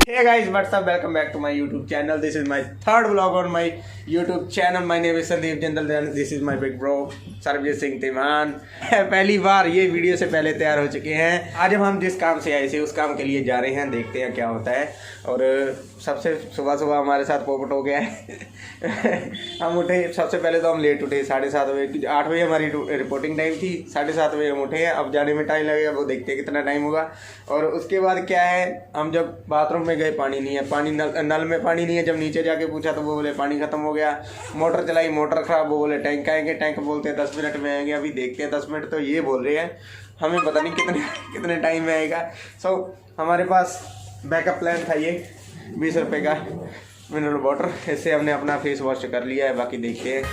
Hey guys, what's up? Welcome back to my YouTube channel. This is my third vlog on my YouTube channel. My name is Sandeep Jindal and this is my big bro Sarabjit Singh तिमान। पहली बार ये video से पहले तैयार हो चुके हैं। आज हम जिस काम से आए थे उस काम के लिए जा रहे हैं, देखते हैं क्या होता है। और सबसे सुबह सुबह हमारे साथ पोपट हो गया है। हम उठे, सबसे पहले तो हम लेट उठे 7:30 बजे। 8 बजे हमारी रिपोर्टिंग टाइम थी, 7:30 बजे हम उठे हैं। अब जाने में टाइम लगेगा, वो देखते हैं कितना टाइम होगा। और उसके बाद क्या है, हम जब बाथरूम में गए पानी नहीं है, पानी नल में पानी नहीं है। जब नीचे जाके पूछा तो वो बोले पानी ख़त्म हो गया। मोटर चलाई, मोटर ख़राब, वो बोले टैंक आएंगे, टैंक बोलते हैं 10 मिनट में आएंगे। अभी देखते हैं 10 मिनट तो ये बोल रहे हैं, हमें पता नहीं कितने टाइम में आएगा। हमारे पास बैकअप प्लान था ये 20 रुपये का मिनरल वाटर। इससे हमने अपना फेस वॉश कर लिया है, बाकी देखते हैं।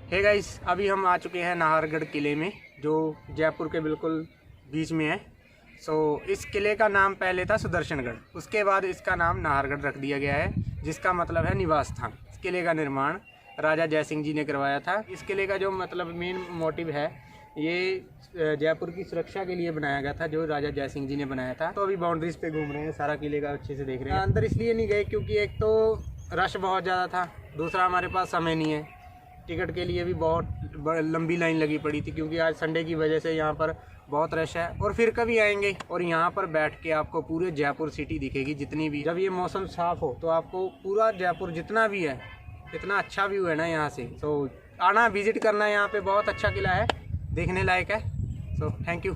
हे गाइस, अभी हम आ चुके हैं नाहरगढ़ किले में, जो जयपुर के बिल्कुल बीच में है। इस किले का नाम पहले था सुदर्शनगढ़, उसके बाद इसका नाम नाहरगढ़ रख दिया गया है, जिसका मतलब है निवास स्थान। इस किले का निर्माण राजा जय सिंह जी ने करवाया था। इस किले का जो मतलब मेन मोटिव है, ये जयपुर की सुरक्षा के लिए बनाया गया था, जो राजा जय सिंह जी ने बनाया था। तो अभी बाउंड्रीज पे घूम रहे हैं, सारा किले का अच्छे से देख रहे हैं। अंदर इसलिए नहीं गए क्योंकि एक तो रश बहुत ज़्यादा था, दूसरा हमारे पास समय नहीं है। टिकट के लिए भी बहुत लंबी लाइन लगी पड़ी थी, क्योंकि आज संडे की वजह से यहाँ पर बहुत रश है। और फिर कभी आएंगे और यहाँ पर बैठ के आपको पूरे जयपुर सिटी दिखेगी, जितनी भी। जब ये मौसम साफ़ हो तो आपको पूरा जयपुर जितना भी है, इतना अच्छा व्यू है ना यहाँ से। आना, विज़िट करना, यहाँ पे बहुत अच्छा किला है, देखने लायक है। Thank you.